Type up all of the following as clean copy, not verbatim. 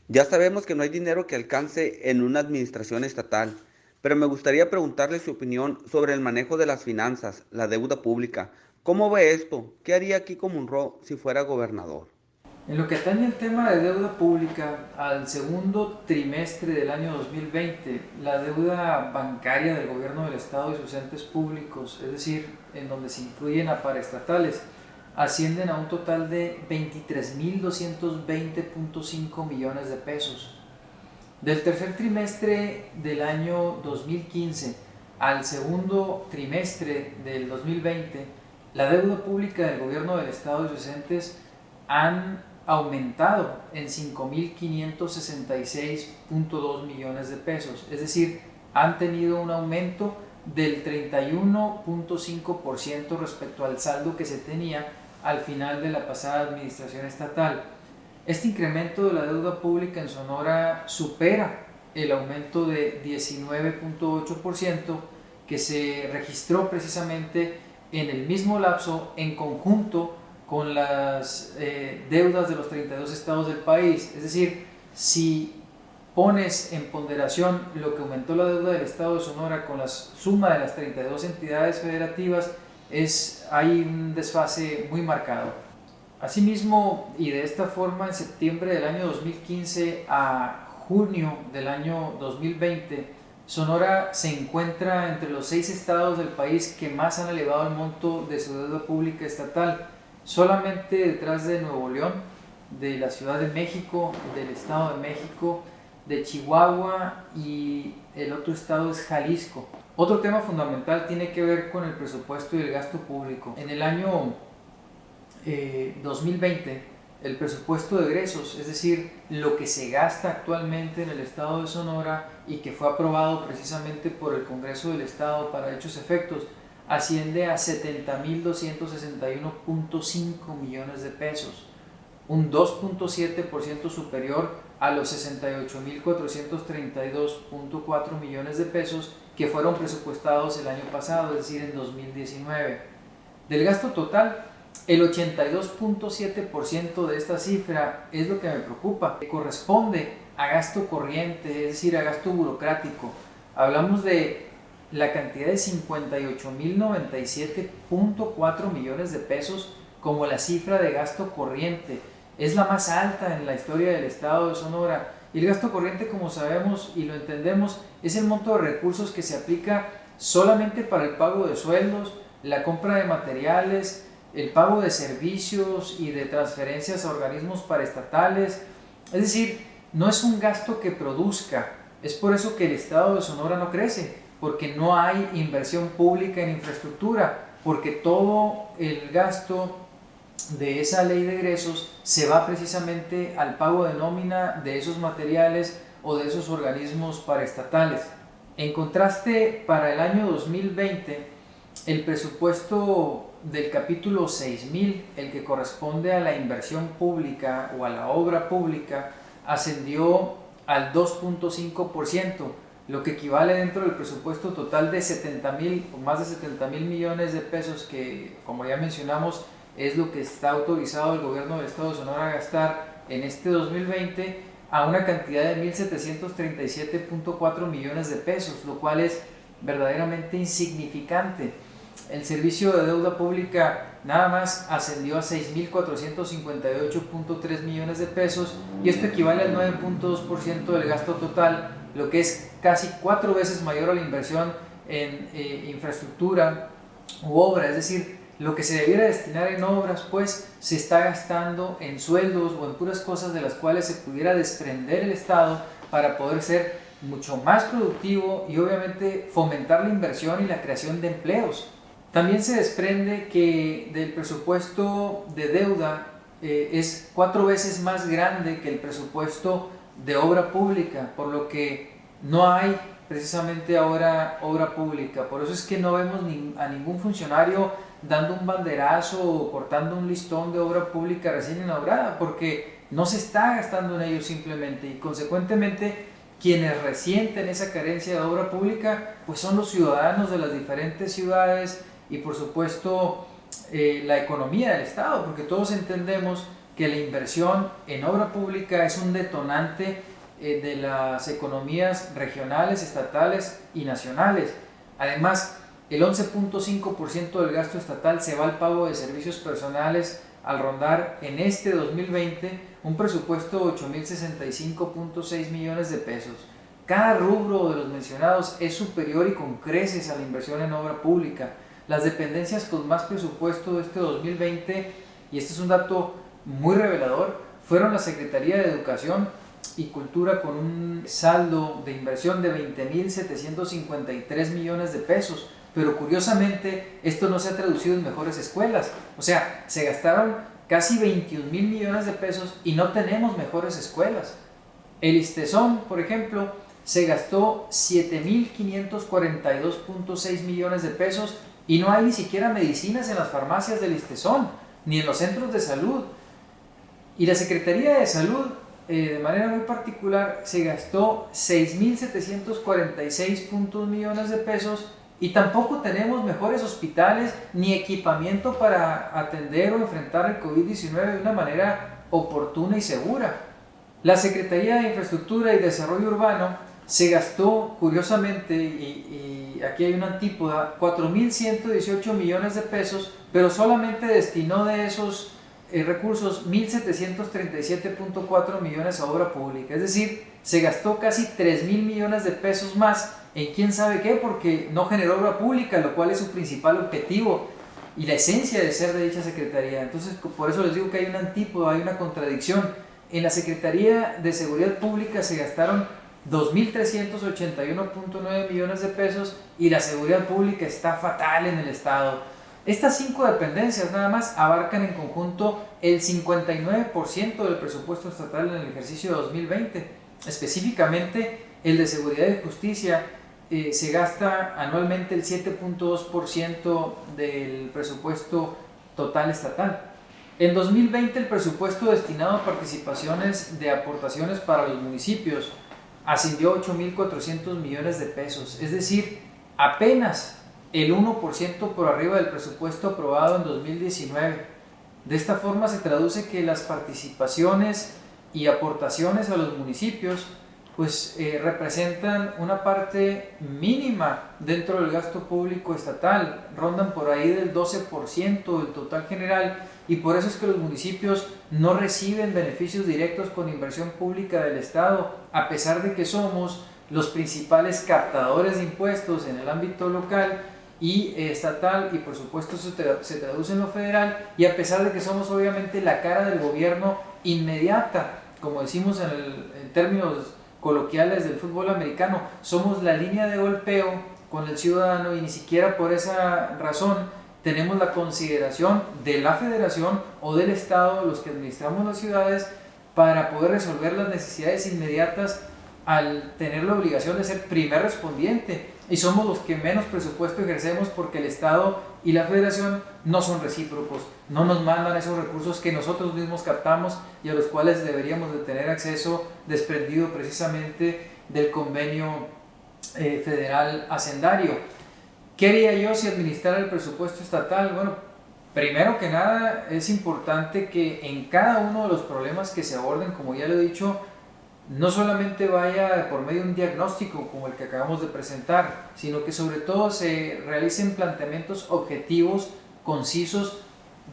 Ya sabemos que no hay dinero que alcance en una administración estatal, pero me gustaría preguntarle su opinión sobre el manejo de las finanzas, la deuda pública. ¿Cómo ve esto? ¿Qué haría Kiko Monroe si fuera gobernador? En lo que atañe el tema de deuda pública, al segundo trimestre del año 2020, la deuda bancaria del gobierno del Estado y sus entes públicos, es decir, en donde se incluyen a paraestatales, ascienden a un total de 23.220.5 millones de pesos. Del tercer trimestre del año 2015 al segundo trimestre del 2020, la deuda pública del gobierno del Estado y sus entes han aumentado en 5.566.2 millones de pesos, es decir, han tenido un aumento del 31.5% respecto al saldo que se tenía al final de la pasada administración estatal. Este incremento de la deuda pública en Sonora supera el aumento de 19.8% que se registró precisamente en el mismo lapso en conjunto con las deudas de los 32 estados del país. Es decir, si pones en ponderación lo que aumentó la deuda del estado de Sonora con la suma de las 32 entidades federativas, hay un desfase muy marcado. Asimismo, y de esta forma, en septiembre del año 2015 a junio del año 2020, Sonora se encuentra entre los 6 estados del país que más han elevado el monto de su deuda pública estatal, solamente detrás de Nuevo León, de la Ciudad de México, del Estado de México, de Chihuahua, y el otro estado es Jalisco. Otro tema fundamental tiene que ver con el presupuesto y el gasto público. En el año 2020, el presupuesto de egresos, es decir, lo que se gasta actualmente en el estado de Sonora y que fue aprobado precisamente por el Congreso del Estado para dichos efectos, asciende a 70.261.5 millones de pesos, un 2.7% superior a los 68.432.4 millones de pesos que fueron presupuestados el año pasado, es decir, en 2019. Del gasto total, el 82.7% de esta cifra es lo que me preocupa. Corresponde a gasto corriente, es decir, a gasto burocrático. Hablamos de la cantidad de 58.097.4 millones de pesos como la cifra de gasto corriente. Es la más alta en la historia del estado de Sonora. Y el gasto corriente, como sabemos y lo entendemos, es el monto de recursos que se aplica solamente para el pago de sueldos, la compra de materiales, el pago de servicios y de transferencias a organismos paraestatales. Es decir, no es un gasto que produzca. Es por eso que el estado de Sonora no crece, porque no hay inversión pública en infraestructura, porque todo el gasto de esa ley de egresos se va precisamente al pago de nómina de esos materiales o de esos organismos paraestatales. En contraste, para el año 2020, el presupuesto del capítulo 6000, el que corresponde a la inversión pública o a la obra pública, ascendió al 2.5%, lo que equivale dentro del presupuesto total de 70.000 o más de 70.000 millones de pesos que, como ya mencionamos, es lo que está autorizado el gobierno del estado de Sonora a gastar en este 2020, a una cantidad de 1.737.4 millones de pesos, lo cual es verdaderamente insignificante. El servicio de deuda pública nada más ascendió a 6.458.3 millones de pesos, y esto equivale al 9.2% del gasto total, lo que es casi 4 veces mayor a la inversión en infraestructura u obra. Es decir, lo que se debiera destinar en obras, pues se está gastando en sueldos o en puras cosas de las cuales se pudiera desprender el Estado para poder ser mucho más productivo y obviamente fomentar la inversión y la creación de empleos. También se desprende que del presupuesto de deuda es 4 veces más grande que el presupuesto de obra pública, por lo que no hay precisamente ahora obra pública. Por eso es que no vemos a ningún funcionario dando un banderazo o cortando un listón de obra pública recién inaugurada, porque no se está gastando en ello simplemente, y consecuentemente quienes resienten esa carencia de obra pública pues son los ciudadanos de las diferentes ciudades y por supuesto la economía del Estado, porque todos entendemos que la inversión en obra pública es un detonante de las economías regionales, estatales y nacionales. Además, el 11.5% del gasto estatal se va al pago de servicios personales, al rondar en este 2020 un presupuesto de 8.065.6 millones de pesos. Cada rubro de los mencionados es superior y con creces a la inversión en obra pública. Las dependencias con más presupuesto de este 2020, y este es un dato muy revelador, fueron la Secretaría de Educación y Cultura, con un saldo de inversión de 20.753 millones de pesos. Pero curiosamente esto no se ha traducido en mejores escuelas. O sea, se gastaron casi 21.000 millones de pesos y no tenemos mejores escuelas. El ISTESON, por ejemplo, se gastó 7.542.6 millones de pesos y no hay ni siquiera medicinas en las farmacias del ISTESON, ni en los centros de salud. Y la Secretaría de Salud, de manera muy particular, se gastó 6.746 millones de pesos y tampoco tenemos mejores hospitales ni equipamiento para atender o enfrentar el COVID-19 de una manera oportuna y segura. La Secretaría de Infraestructura y Desarrollo Urbano se gastó, curiosamente, y aquí hay una antípoda, 4.118 millones de pesos, pero solamente destinó de esos recursos 1.737.4 millones a obra pública. Es decir, se gastó casi 3.000 millones de pesos más en quién sabe qué, porque no generó obra pública, lo cual es su principal objetivo y la esencia de ser de dicha secretaría. Entonces, por eso les digo que hay una antípoda, hay una contradicción. En la Secretaría de Seguridad Pública se gastaron 2.381.9 millones de pesos y la seguridad pública está fatal en el estado. Estas 5 dependencias nada más abarcan en conjunto el 59% del presupuesto estatal en el ejercicio 2020. Específicamente, el de Seguridad y Justicia se gasta anualmente el 7.2% del presupuesto total estatal. En 2020, el presupuesto destinado a participaciones de aportaciones para los municipios ascendió a 8.400 millones de pesos, es decir, apenas el 1% por arriba del presupuesto aprobado en 2019. De esta forma se traduce que las participaciones y aportaciones a los municipios representan una parte mínima dentro del gasto público estatal, rondan por ahí del 12% del total general, y por eso es que los municipios no reciben beneficios directos con inversión pública del Estado, a pesar de que somos los principales captadores de impuestos en el ámbito local y estatal, y por supuesto eso se traduce en lo federal, y a pesar de que somos obviamente la cara del gobierno inmediata, como decimos en términos coloquiales del fútbol americano, somos la línea de golpeo con el ciudadano, y ni siquiera por esa razón tenemos la consideración de la federación o del estado, los que administramos las ciudades, para poder resolver las necesidades inmediatas al tener la obligación de ser primer respondiente, y somos los que menos presupuesto ejercemos porque el estado y la federación no son recíprocos, no nos mandan esos recursos que nosotros mismos captamos y a los cuales deberíamos de tener acceso, desprendido precisamente del convenio federal hacendario. ¿Qué haría yo si administrara el presupuesto estatal? Bueno, primero que nada es importante que en cada uno de los problemas que se aborden, como ya lo he dicho, no solamente vaya por medio de un diagnóstico como el que acabamos de presentar, sino que sobre todo se realicen planteamientos objetivos, concisos,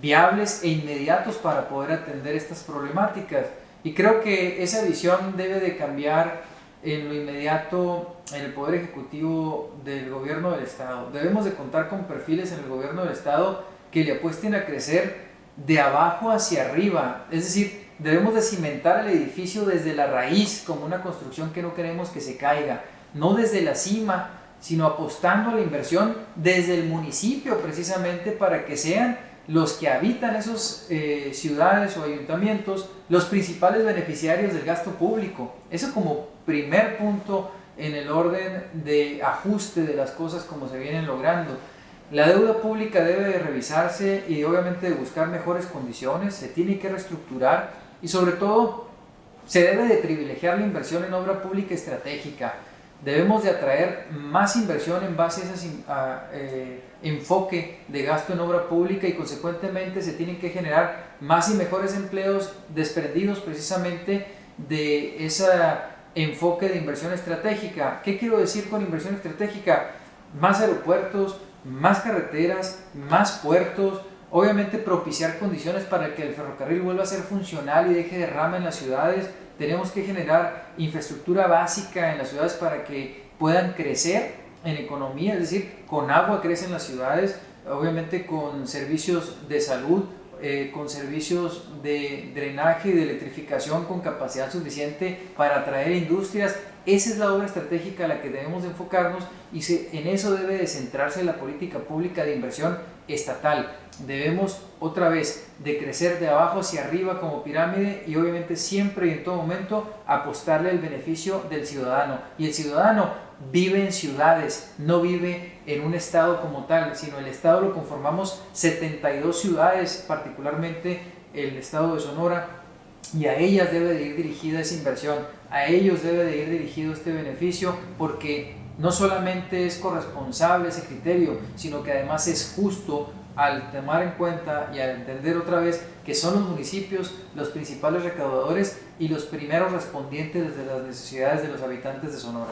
viables e inmediatos para poder atender estas problemáticas. Y creo que esa visión debe de cambiar en lo inmediato en el Poder Ejecutivo del Gobierno del Estado. Debemos de contar con perfiles en el Gobierno del Estado que le apuesten a crecer de abajo hacia arriba, es decir, debemos de cimentar el edificio desde la raíz, como una construcción que no queremos que se caiga, no desde la cima, sino apostando a la inversión desde el municipio, precisamente para que sean los que habitan esas ciudades o ayuntamientos los principales beneficiarios del gasto público. Eso como primer punto en el orden de ajuste de las cosas como se vienen logrando. La deuda pública debe de revisarse y obviamente de buscar mejores condiciones, se tiene que reestructurar y sobre todo se debe de privilegiar la inversión en obra pública estratégica. Debemos de atraer más inversión en base a ese enfoque de gasto en obra pública y consecuentemente se tienen que generar más y mejores empleos desprendidos precisamente de ese enfoque de inversión estratégica. ¿Qué quiero decir con inversión estratégica? Más aeropuertos, más carreteras, más puertos, obviamente propiciar condiciones para que el ferrocarril vuelva a ser funcional y deje derrama en las ciudades. Tenemos que generar infraestructura básica en las ciudades para que puedan crecer en economía, es decir, con agua crecen las ciudades, obviamente con servicios de salud, con servicios de drenaje y de electrificación con capacidad suficiente para atraer industrias. Esa es la obra estratégica a la que debemos de enfocarnos y en eso debe de centrarse la política pública de inversión estatal. Debemos otra vez de crecer de abajo hacia arriba como pirámide y obviamente siempre y en todo momento apostarle al beneficio del ciudadano. Y el ciudadano vive en ciudades, no vive en un estado como tal, sino el estado lo conformamos 72 ciudades, particularmente el estado de Sonora, y a ellas debe de ir dirigida esa inversión, a ellos debe de ir dirigido este beneficio, porque no solamente es corresponsable ese criterio, sino que además es justo al tomar en cuenta y al entender otra vez que son los municipios los principales recaudadores y los primeros respondientes desde las necesidades de los habitantes de Sonora.